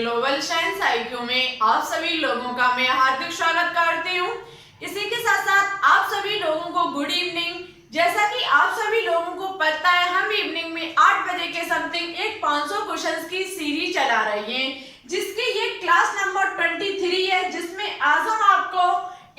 Global science IQ में आप सभी लोगों का मैं हार्दिक स्वागत करती हूँ। इसी के साथ साथ आप सभी लोगों को गुड इवनिंग। जैसा कि आप सभी लोगों को पता है, हम इवनिंग में 8 बजे के समथिंग एक 500 क्वेश्चंस की सीरीज चला रही हैं, जिसकी ये क्लास नंबर 23 है, जिसमें आज हम आपको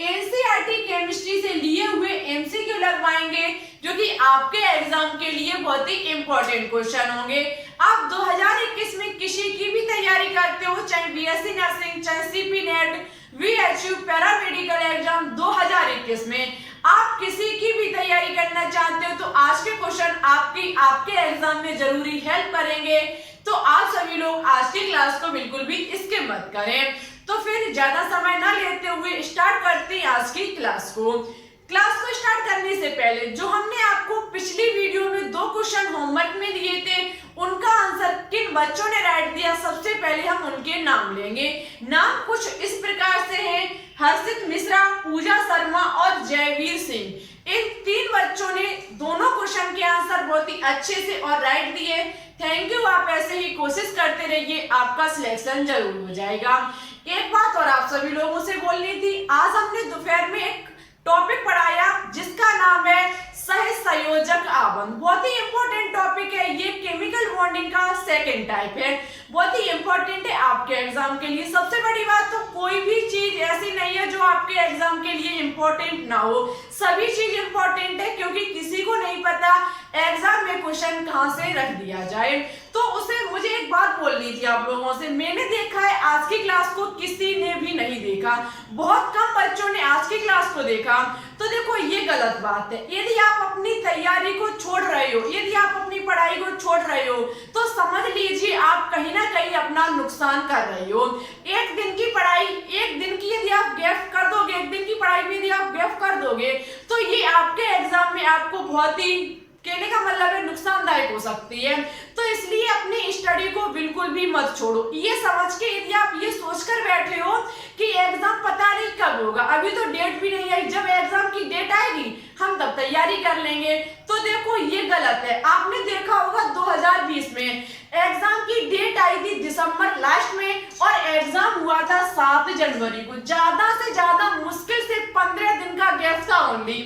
NCERT केमिस्ट्री से लिए हुए MCQ लगवाएंगे, जो कि आपके एग्जाम के लिए बहुत ही इंपॉर्टेंट क्वेश्चन होंगे। आप 2021 में किसी की भी तैयारी करते हो, चाहे BSc नर्सिंग, चाहे CP net, VHU, paramedical exam 2021 में आप किसी की भी तैयारी करना चाहते हो, तो आज के क्वेश्चन आपके एग्जाम में जरूरी हेल्प करेंगे। तो आप सभी लोग आज की क्लास को बिल्कुल भी स्किप मत करें। तो फिर ज्यादा समय न लेते हुए स्टार्ट करते हैं आज की क्लास को। क्लास को स्टार्ट करने से पहले जो हमने आपको पिछली वीडियो में 2 क्वेश्चन होमवर्क में दिए थे, उनका आंसर किन बच्चों ने राइट दिया, सबसे पहले हम उनके नाम लेंगे। नाम कुछ इस प्रकार से हैं: हर्षित मिश्रा, पूजा शर्मा और जयवीर सिंह। इन 3 बच्चों ने दोनों क्वेश्चन के आंसर बहुत ही अच्छे से और राइट दिए। Thank you. आप ऐसे ही कोशिश करते रहिए, आपका सिलेक्शन जरूर हो जाएगा। एक बात और आप सभी लोगों से बोलनी थी, आज हमने दोपहर में एक टॉपिक पढ़ाया जिसका नाम है सह संयोजक आबंध। बहुत ही इंपॉर्टेंट टॉपिक है, ये केमिकल बॉन्डिंग का सेकंड टाइप है, बहुत ही इंपॉर्टेंट है आपके एग्जाम के लिए। सबसे बड़ी बात तो कोई भी चीज ऐसी नहीं है जो आपके एग्जाम के लिए इंपॉर्टेंट ना हो, सभी चीज इंपॉर्टेंट है, क्योंकि किसी को नहीं पता एग्जाम में क्वेश्चन कहां से रख दिया जाए। तो उसे मुझे एक बात बोलनी थी आप लोगों से। मैंने देखा है आज की क्लास को किसी ने भी नहीं देखा, बहुत कम बच्चों ने आज की क्लास को देखा। तो देखो, ये गलत बात है। यदि आप अपनी तैयारी को छोड़ रहे हो, यदि आप अपनी पढ़ाई को छोड़ रहे हो, तो समझ लीजिए आप कहीं ना कहीं अपना नुकसान कर रहे हो। एक दिन की पढ़ाई, एक दिन की यदि आप गैप कर दोगे, एक दिन की पढ़ाई में यदि आप गैप कर दोगे, तो ये आपके एग्जाम में आपको बहुत ही, कहने का मतलब है, नुकसानदायक हो सकती है। तो इसलिए अपनी स्टडी को बिल्कुल भी मत छोड़ो। ये समझ के यदि आप ये सोचकर बैठे हो कि एग्जाम पता नहीं कब होगा, अभी तो डेट भी नहीं आई, जब एग्जाम की डेट आएगी हम तब तैयारी कर लेंगे, तो देखो ये गलत है। आपने देखा होगा 2020 में एग्जाम की डेट आई थी दिसंबर लास्ट में, और एग्जाम हुआ था 7 जनवरी को। ज्यादा से ज्यादा मुश्किल से 15 दिन का गैप था ओनली।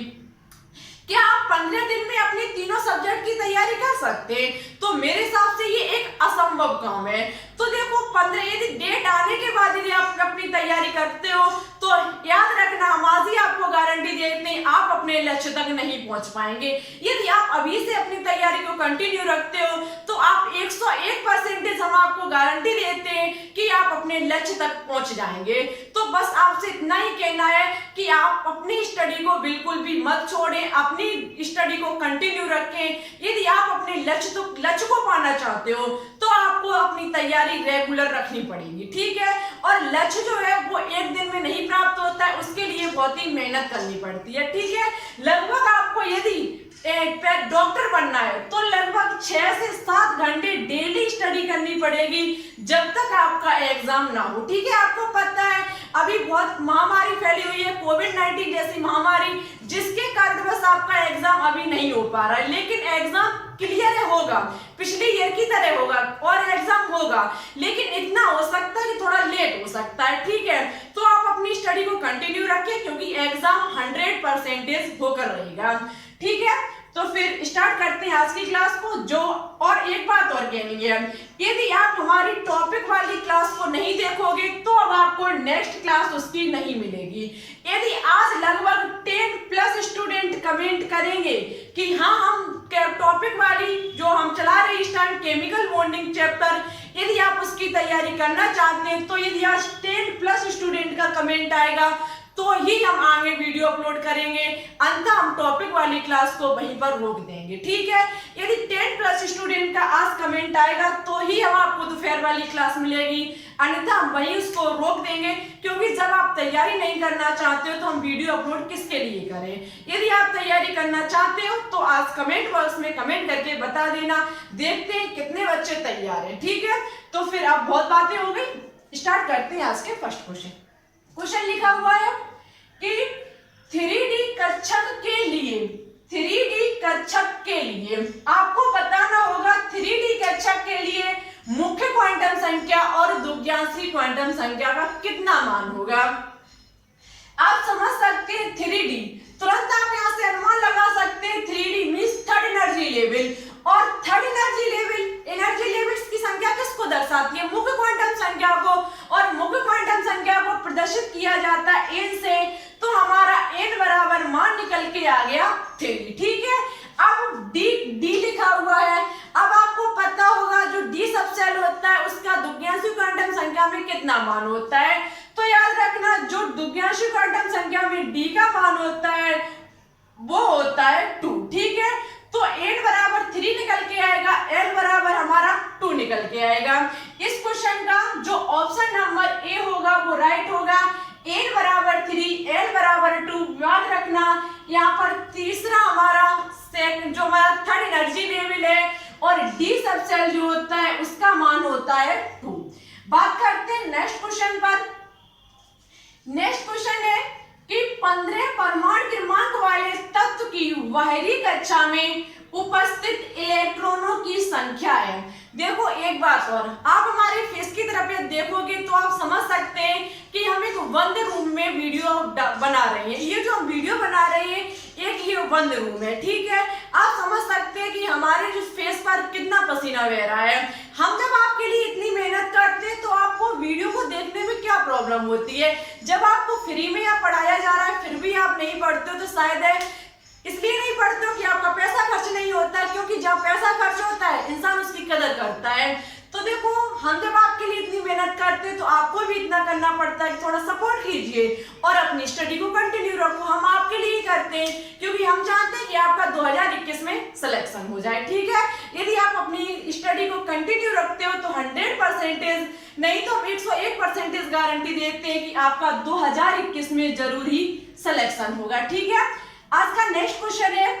क्या आप 15 दिन में अपने तीनों सब्जेक्ट की तैयारी कर सकते हैं? तो मेरे हिसाब से ये एक असंभव काम है। तो देखो, 15 यदि डेट आने के बाद यदि आप अपनी तैयारी करते हो, तो याद रखना, हम आज ही आपको गारंटी देते हैं आप अपने लक्ष्य तक नहीं पहुंच पाएंगे। यदि आप अभी से अपनी तैयारी को कंटिन्यू रखते हो, तो आप 101% हम आपको गारंटी देते हैं कि आप अपने लक्ष्य तक पहुंच जाएंगे। तो बस आपसे इतना ही कहना है कि आप अपनी स्टडी को बिल्कुल भी मत छोड़ें, अपनी स्टडी को कंटिन्यू रखें। यदि आप अपने लक्ष्य को पाना चाहते हो, तो आपको अपनी तैयारी रेगुलर रखनी पड़ेगी, ठीक है। और लक्ष्य जो है वो एक दिन में नहीं प्राप्त होता है, उसके लिए बहुत ही मेहनत करनी पड़ती है, ठीक है। लगभग आपको यदि डॉक्टर बनना है तो लगभग 6 से 7 घंटे डेली स्टडी करनी पड़ेगी, जब तक आपका एग्जाम ना हो, ठीक है। आपको पता है अभी बहुत महामारी फैली हुई है, कोविड-19 जैसी महामारी, जिसके कारण बस आपका एग्जाम अभी नहीं हो पा रहा है, लेकिन एग्जाम क्लियर होगा, पिछली ईयर की तरह होगा और एग्जाम होगा, लेकिन इतना हो सकता है कि थोड़ा लेट हो सकता है, ठीक है। तो आप अपनी स्टडी को कंटिन्यू रखें, क्योंकि एग्जाम 100% होकर रहेगा, ठीक है। तो फिर स्टार्ट करते हैं आज की क्लास को। जो और एक बात और कहनी है, यदि आप हमारी टॉपिक वाली क्लास को नहीं देखोगे, तो अब आपको नेक्स्ट क्लास उसकी नहीं मिलेगी। यदि आज लगभग 10+ स्टूडेंट कमेंट करेंगे कि हाँ, हम टॉपिक वाली जो हम चला रहे इस टाइम केमिकल बॉन्डिंग चैप्टर, यदि आप उसकी तैयारी करना चाहते हैं, तो यदि आज 10+ स्टूडेंट का कमेंट आएगा, तो ही हम आगे वीडियो अपलोड करेंगे, अन्यथा हम टॉपिक वाली क्लास को वहीं पर रोक देंगे, ठीक है। यदि 10+ स्टूडेंट का आज कमेंट आएगा, तो ही हम आपको दोपहर वाली क्लास मिलेगी, अन्यथा हम वहीं उसको रोक देंगे, क्योंकि जब आप तैयारी नहीं करना चाहते हो तो हम वीडियो अपलोड किसके लिए करें। यदि आप तैयारी करना चाहते हो तो आज कमेंट बॉक्स में कमेंट करके बता देना, देखते हैं कितने बच्चे तैयार हैं, ठीक है। तो फिर अब बहुत बातें हो गई, स्टार्ट करते हैं आज के फर्स्ट क्वेश्चन। क्वेश्चन लिखा हुआ है कि 3D कक्षक के लिए, 3D कक्षक के लिए आपको बताना होगा 3D कक्षक के लिए मुख्य क्वांटम संख्या और द्विज्ञान 83 क्वांटम संख्या का कितना मान होगा। आप समझ सकते हैं 3D, तुरंत आप यहाँ से अनुमान लगा सकते हैं 3D means third energy level, और थर्ड एनर्जी लेवल्स की संख्या किसको दर्शाती है, मुख्य क्वांटम संख्या को, और मुख्य क्वांटम संख्या को प्रदर्शित किया जाता है n से, तो हमारा n बराबर मान निकल के आ गया 3। ठीक है, अब d लिखा हुआ है। अब आपको पता होगा जो d सबसेल होता है उसका दुग्धांशी क्वांटम संख्या में कितना मान होता है, तो याद रखना जो दुग्धांशी क्वांटम संख्या में d का मान होता है वो होता है 2। ठीक है, तो n बराबर 3 निकल के आएगा, l बराबर हमारा 2 निकल के आएगा। इस क्वेश्चन का जो ऑप्शन नंबर ए होगा वो राइट होगा, n बराबर 3, l बराबर 2। याद रखना यहाँ पर तीसरा हमारा जो हमारा थर्ड एनर्जी लेवल है, और d सबसेल जो होता है उसका मान होता है 2। बात करते हैं नेक्स्ट क्वेश्चन पर। नेक्स्ट क्वेश्चन है कि 15 परमाणु क्रमांक वाले तत्व की बाहरी कक्षा में उपस्थित इलेक्ट्रॉनों की संख्या है। देखो एक बात और, आप हमारे फेस की तरफ देखोगे तो आप समझ सकते हैं कि हम एक बंद रूम में वीडियो बना रहे हैं। ये जो हम वीडियो बना रहे हैं एक ये बंद रूम है। ठीक है, आप समझ सकते हैं कि हमारे जो फेस पर कितना पसीना बह रहा है। हम जब आपके लिए इतनी मेहनत करते हैं तो आपको वीडियो को देखने में क्या प्रॉब्लम होती है। जब आपको फ्री में या पढ़ाया जा रहा है फिर भी आप नहीं पढ़ते हो, तो शायद है इसलिए नहीं पढ़ते हो कि आपका पैसा खर्च नहीं होता, क्योंकि जब पैसा खर्च होता है इंसान उसकी कदर करता है। तो देखो हम जब आपके लिए इतनी मेहनत करते हैं तो आपको भी इतना करना पड़ता है कि थोड़ा सपोर्ट कीजिए और अपनी स्टडी को कंटिन्यू रखो। हम आपके लिए ही करते हैं क्योंकि हम चाहते हैं कि आपका 2021 में सिलेक्शन हो जाए। ठीक है, यदि आप अपनी स्टडी को कंटिन्यू रखते हो तो 100%, नहीं तो 101% गारंटी देते हैं कि आपका 2021 में जरूर ही सिलेक्शन होगा। ठीक है, आज का नेक्स्ट क्वेश्चन है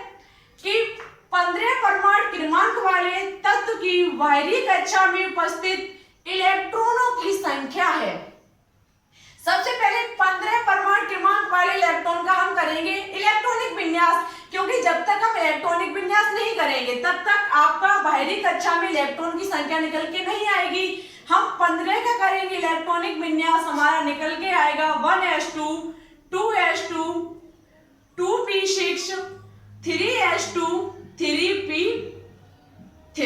कि 15 परमाणु क्रमांक वाले तत्व की बाहरी कक्षा में उपस्थित इलेक्ट्रॉनों की संख्या है। सबसे पहले 15 परमाणु क्रमांक वाले इलेक्ट्रॉन का हम करेंगे इलेक्ट्रॉनिक विन्यास, क्योंकि जब तक हम इलेक्ट्रॉनिक विन्यास नहीं करेंगे तब तक आपका बाहरी कक्षा में इलेक्ट्रॉन की संख्या निकल के नहीं आएगी। हम 15 का करेंगे इलेक्ट्रॉनिक विन्यास, हमारा निकल के आएगा 1s2, 2s2, 2p6, 3s2, 3p3।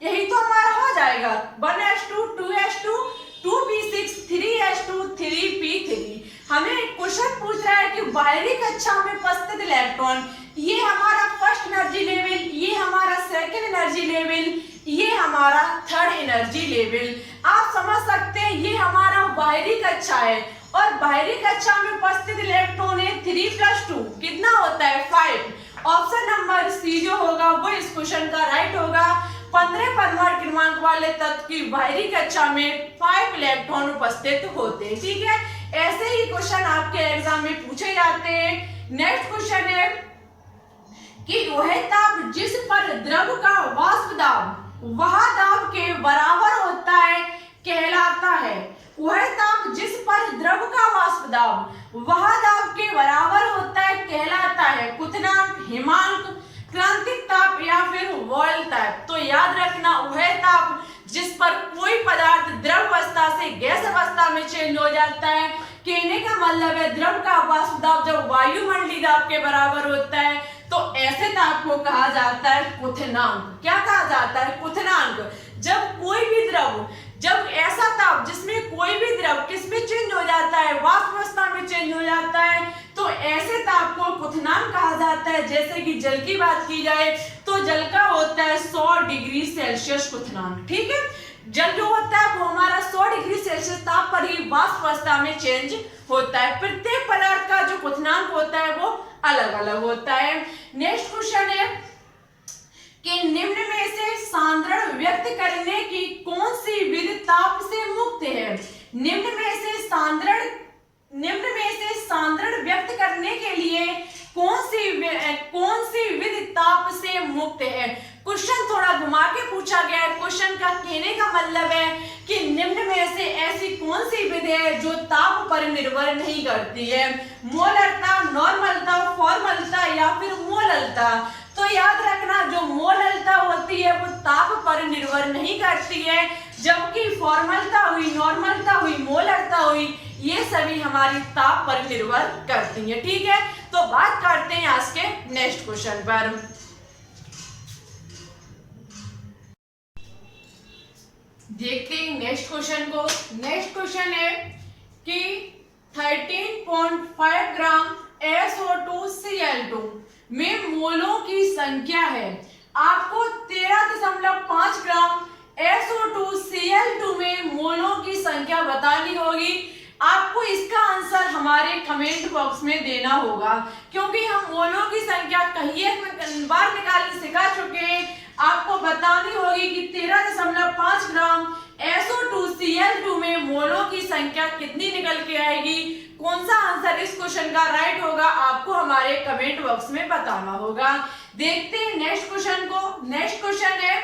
यही तो हमारा हो जाएगा 1s2, 2s2, 2p6, 3s2, 3p3। हमें क्वेश्चन पूछ रहा है कि बाहरी कक्षा में उपस्थित इलेक्ट्रॉन, ये हमारा फर्स्ट एनर्जी लेवल, ये हमारा सेकंड एनर्जी लेवल, ये हमारा थर्ड एनर्जी लेवल। आप समझ सकते हैं ये हमारा बाहरी कक्षा है और बाहरी कक्षा में उपस्थित इलेक्ट्रॉन है 3 + 2 कितना होता है 5। ऑप्शन नंबर सी जो होगा वो इस क्वेश्चन का राइट होगा। 15 परमाणु क्रमांक वाले तत्व की बाहरी कक्षा में 5 इलेक्ट्रॉन उपस्थित होते हैं। ठीक है, ऐसे ही क्वेश्चन आपके एग्जाम में पूछे जाते हैं। नेक्स्ट क्वेश्चन है कि वह ताप जिस पर द्रव का वाष्प दाब वह दाब के बराबर होता है कहलाता है। वह ताप जिस पर द्रव का वाष्प दाब वह दाब के बराबर होता है कहलाता है क्वथनांक, हिमांक, क्रांतिक ताप या फिर वॉयल ताप। तो याद रखना वह ताप जिस पर कोई पदार्थ द्रव अवस्था से गैस अवस्था में चेंज हो जाता है, कहने का मतलब है द्रव का वाष्प दाब जब वायुमंडलीय दाब के बराबर होता है तो ऐसे ताप को कहा जाता है क्वथनांक। क्या कहा जाता है क्वथनांक। जब कोई भी द्रव, जब ऐसा ताप जिसमें कोई भी द्रव किसमें चेंज हो जाता है वाष्प अवस्था में चेंज हो जाता है तो ऐसे ताप को क्वथनांक कहा जाता है। जैसे कि जल की बात की जाए तो जल का होता है 100 डिग्री सेल्सियस क्वथनांक। ठीक है, जल जो होता है वो हमारा 100 डिग्री सेल्सियस ताप पर ही वाष्प अवस्था में चेंज होता है। प्रत्येक पदार्थ का जो क्वथनांक होता है वो अलग अलग होता है। नेक्स्ट क्वेश्चन है कि निम्न में से सांद्रण व्यक्त करने की कौन सी विधि ताप से मुक्त है। निम्न में से सांद्रण व्यक्त करने के लिए कौन सी विधि ताप से मुक्त है। क्वेश्चन थोड़ा घुमा के पूछा गया है। क्वेश्चन का कहने का मतलब है कि निम्न में से ऐसी कौन सी विधि है जो ताप पर निर्भर नहीं करती है। मोलरता, नॉर्मलता, फॉर्मलता या फिर मोललता। तो याद रखना जो मोललता होती है वो ताप पर निर्भर नहीं करती है, जबकि फॉर्मलता हुई, नॉर्मलता हुई, ये सभी हमारी ताप पर निर्भर करती हैं। ठीक है, तो बात करते हैं आज के नेक्स्ट क्वेश्चन पर। देखते हैं नेक्स्ट क्वेश्चन को। नेक्स्ट क्वेश्चन है कि 13.5 ग्राम SO2Cl2 में मोलों की संख्या है। आपको 13.5 ग्राम SO2Cl2 में मोलों की संख्या बतानी होगी। आपको इसका आंसर हमारे कमेंट बॉक्स में देना होगा, क्योंकि हम मोलों की संख्या कई बार निकालने सिखा चुके हैं। आपको बतानी होगी कि 13.5 ग्राम SO2Cl2 में मोलों की संख्या कितनी निकल के आएगी। कौन सा आंसर इस क्वेश्चन का राइट होगा, आपको हमारे कमेंट बॉक्स में बताना होगा। देखते हैं नेक्स्ट क्वेश्चन को। नेक्स्ट क्वेश्चन है,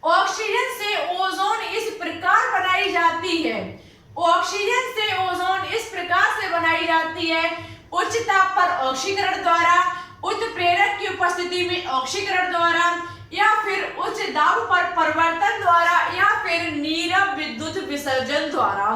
ऑक्सीजन से ओजोन इस प्रकार बनाई जाती है। ऑक्सीजन से ओजोन इस प्रकार से बनाई जाती है, उच्च ताप पर ऑक्सीकरण द्वारा, उत्प्रेरक की उपस्थिति में ऑक्सीकरण द्वारा, या फिर उच्च दाब पर परिवर्तन द्वारा, या फिर नीरव विद्युत विसर्जन द्वारा।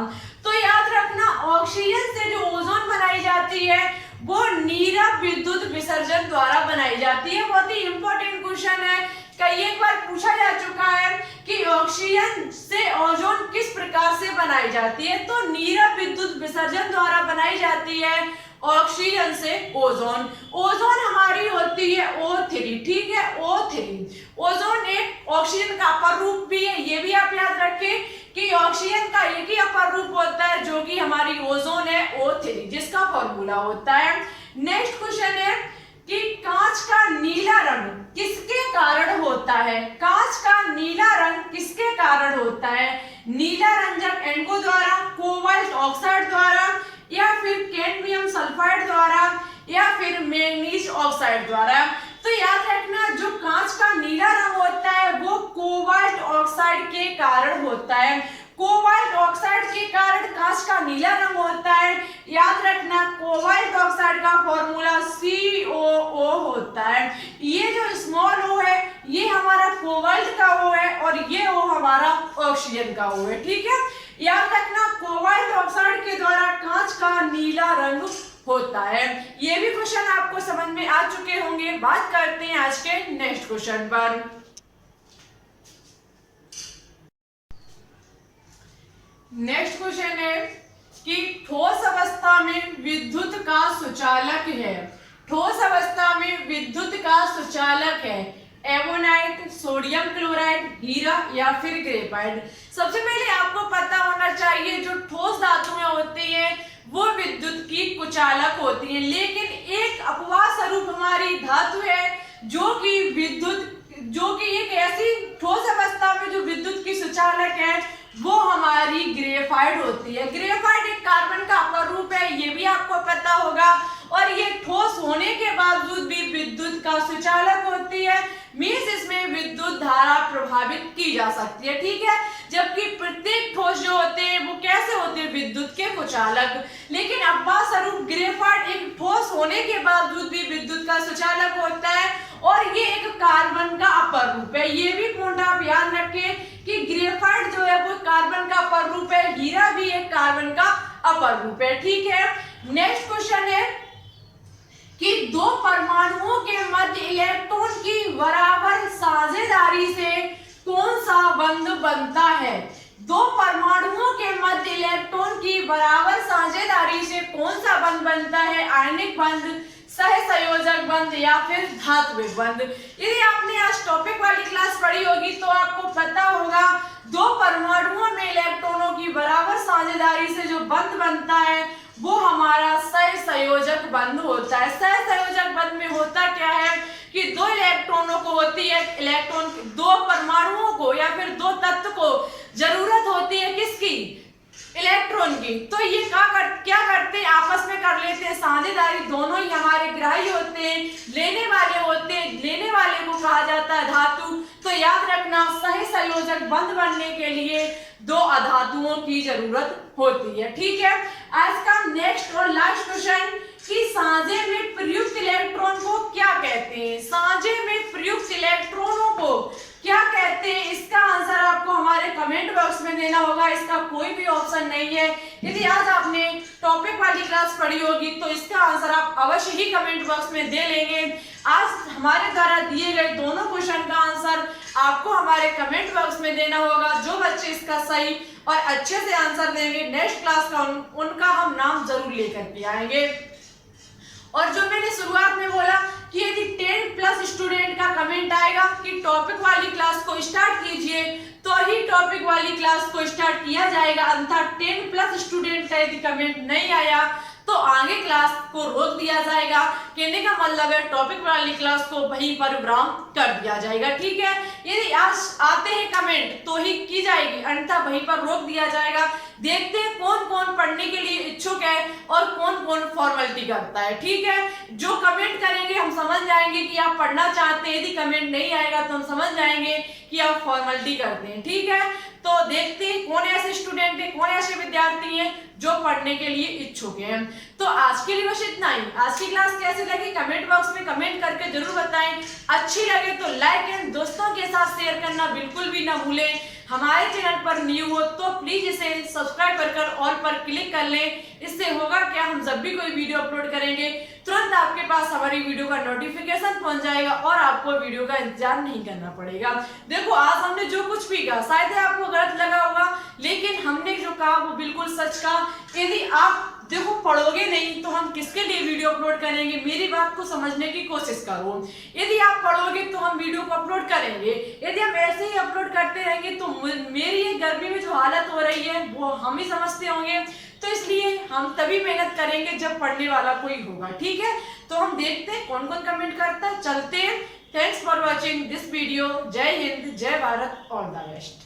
तो याद रखना, ऑक्सीजन से जो ओजोन बनाई जाती है वो नीरव विद्युत विसर्जन द्वारा बनाई जाती है। बहुत ही इंपॉर्टेंट क्वेश्चन है, कई एक बार पूछा जा चुका है कि ऑक्सीजन से ओजोन किस प्रकार से बनाई जाती है। तो नीरव विद्युत विसर्जन द्वारा बनाई जाती है ऑक्सीजन से ओजोन। ओजोन हमारी होती है O3। ठीक है, O3। ओजोन एक ऑक्सीजन का अपर रूप भी है, ये भी आप याद रखें कि ऑक्सीजन का एक ही अपर रूप होता है जो कि हमारी ओजोन है O3, जिसका फॉर्मूला होता है। नेक्स्ट क्वेश्चन है कि कांच का नीला रंग किसके कारण होता है। कांच का नीला रंग किसके कारण होता है। नीला रंजक एंको द्वारा, कोबाल्ट ऑक्साइड द्वारा, या फिर कैडमियम सल्फाइड द्वारा, या फिर मैंगनीज ऑक्साइड द्वारा। तो याद रखना, जो कांच का नीला रंग होता है वो कोबाल्ट ऑक्साइड के कारण होता है। कोबाल्ट ऑक्साइड के कारण कांच का नीला रंग होता है। याद रखना, कोबाल्ट ऑक्साइड का फॉर्मूला COO होता है। ये जो स्मॉल ओ है ये हमारा कोबाल्ट का O है, और ये O हमारा ऑक्सीजन का O है। ठीक है, याद रखना, कोबाल्ट ऑक्साइड के द्वारा कांच का नीला रंग होता है। ये भी क्वेश्चन आपको समझ में आ चुके होंगे। बात करते हैं आज के नेक्स्ट क्वेश्चन पर। नेक्स्ट क्वेश्चन है कि ठोस अवस्था में विद्युत का सुचालक है। ठोस अवस्था में विद्युत का सुचालक है एवोनाइट, सोडियम क्लोराइड, हीरा, या फिर ग्रेफाइट। सबसे पहले आपको पता होना चाहिए जो ठोस धातुएं होती हैं वो विद्युत की कुचालक होती हैं, लेकिन एक अपवाद स्वरूप हमारी धातु है जो कि एक ऐसी ठोस अवस्था में जो विद्युत की सुचालक है वो हमारी ग्रेफाइट होती है। ग्रेफाइट एक कार्बन का अपर रूप है, ये भी आपको पता होगा, और ये ठोस होने के बावजूद भी विद्युत का सुचालक होती है। मींस इसमें विद्युत धारा प्रभावित की जा सकती है। ठीक है, जबकि प्रत्येक ठोस जो होते हैं वो कैसे होते हैं, विद्युत के कुचालक। लेकिन अपवाद स्वरूप ग्रेफाइट एक ठोस होने के बावजूद भी विद्युत का सुचालक होता है, और ये एक कार्बन का अपर रूप है। ये भी पॉइंट आप याद रखें कि ग्रेफाइट जो है वो कार्बन का अपर रूप है, हीरा भी एक कार्बन का अपर रूप है। ठीक है, नेक्स्ट क्वेश्चन है कि दो परमाणुओं के मध्य इलेक्ट्रॉन की बराबर साझेदारी से कौन सा बंध बनता है। दो परमाणुओं के मध्य इलेक्ट्रॉन की बराबर साझेदारी से कौन सा बंध बनता है। आयनिक बंध, सहसंयोजक बंध, या फिर धात्विक बंध। यदि आपने आज टॉपिक वाली क्लास पढ़ी होगी तो आपको पता होगा दो परमाणुओं में इलेक्ट्रॉनों की बराबर साझेदारी से जो बंध बनता है वो हमारा सहसंयोजक बंध होता है। सहसंयोजक बंध में होता क्या है कि दो इलेक्ट्रॉनों को होती है, दो परमाणुओं को या फिर दो तत्व को जरूरत होती है किसकी, इलेक्ट्रॉन की। तो ये क्या करते हैं, आपस में कर लेते हैं साझेदारी। दोनों ही हमारे ग्राही होते हैं, लेने वाले होते हैं, लेने वाले को कहा जाता है धातु। तो याद रखना, सहसंयोजक बंध बनने के लिए दो अधातुओं की जरूरत होती है। ठीक है, आज का नेक्स्ट और लास्ट क्वेश्चन कि साझे में प्रयुक्त इलेक्ट्रॉन को क्या कहते हैं। साझे में प्रयुक्त इलेक्ट्रॉनों को क्या कहते हैं, इसका आंसर आपको हमारे कमेंट बॉक्स में देना होगा, इसका कोई भी ऑप्शन नहीं है। यदि आज आपने टॉपिक वाली क्लास पढ़ी होगी तो इसका आंसर आप अवश्य ही कमेंट बॉक्स में दे लेंगे। आज हमारे द्वारा दिए गए दोनों क्वेश्चन का आंसर आपको हमारे कमेंट बॉक्स में देना होगा। जो बच्चे इसका सही और अच्छे से आंसर देंगे नेक्स्ट क्लास का उनका हम नाम जरूर लेकर के आएंगे। और जो मैंने शुरुआत में बोला कि यदि 10+ स्टूडेंट का कमेंट आएगा कि टॉपिक वाली क्लास को स्टार्ट कीजिए तो ही टॉपिक वाली क्लास को स्टार्ट किया जाएगा, अन्यथा 10+ स्टूडेंट का यदि कमेंट नहीं आया तो आगे क्लास को रोक दिया जाएगा। कहने का मतलब है टॉपिक वाली क्लास को वहीं पर विराम कर दिया जाएगा। ठीक है, यदि आज आते हैं कमेंट तो ही की जाएगी, अन्यथा वहीं पर रोक दिया जाएगा। देखते हैं कौन कौन पढ़ने के लिए इच्छुक है और कौन कौन फॉर्मेलिटी करता है। ठीक है, जो कमेंट करेंगे हम समझ जाएंगे कि आप पढ़ना चाहते हैं, यदि कमेंट नहीं आएगा तो हम समझ जाएंगे कि आप फॉर्मेलिटी करते हैं। ठीक है, तो देखते हैं कौन ऐसे स्टूडेंट है, कौन ऐसे विद्यार्थी हैं जो पढ़ने के लिए इच्छुक हैं। तो आज के लिए बस इतना ही। आज की क्लास कैसी लगी कमेंट बॉक्स में कमेंट करके जरूर बताएं। अच्छी लगे तो लाइक एंड दोस्तों के साथ शेयर करना बिल्कुल भी ना भूलें। हमारे चैनल पर न्यू हो तो प्लीज इसे सब्सक्राइब कर ऑल पर क्लिक कर लें। इससे होगा क्या, हम जब भी कोई वीडियो अपलोड करेंगे तुरंत आपके पास हमारी वीडियो का नोटिफिकेशन पहुंच जाएगा और आपको वीडियो का इंतजार नहीं करना पड़ेगा। देखो आज हमने जो कुछ भी कहा शायद आपको गलत लगा होगा, लेकिन हमने जो कहा वो बिल्कुल सच कहा। यदि आप देखो पढ़ोगे नहीं तो हम किसके लिए वीडियो अपलोड करेंगे, मेरी बात को समझने की कोशिश करो। यदि आप पढ़ोगे तो हम वीडियो को अपलोड करेंगे, यदि हम ऐसे ही अपलोड करते रहेंगे तो मेरी ये गर्मी में जो हालत हो रही है वो हम ही समझते होंगे। तो इसलिए हम तभी मेहनत करेंगे जब पढ़ने वाला कोई होगा। ठीक है, तो हम देखते हैं कौन कौन कमेंट करता है। चलते हैं। Thanks for watching this video. जय हिंद, जय भारत, ऑल द बेस्ट।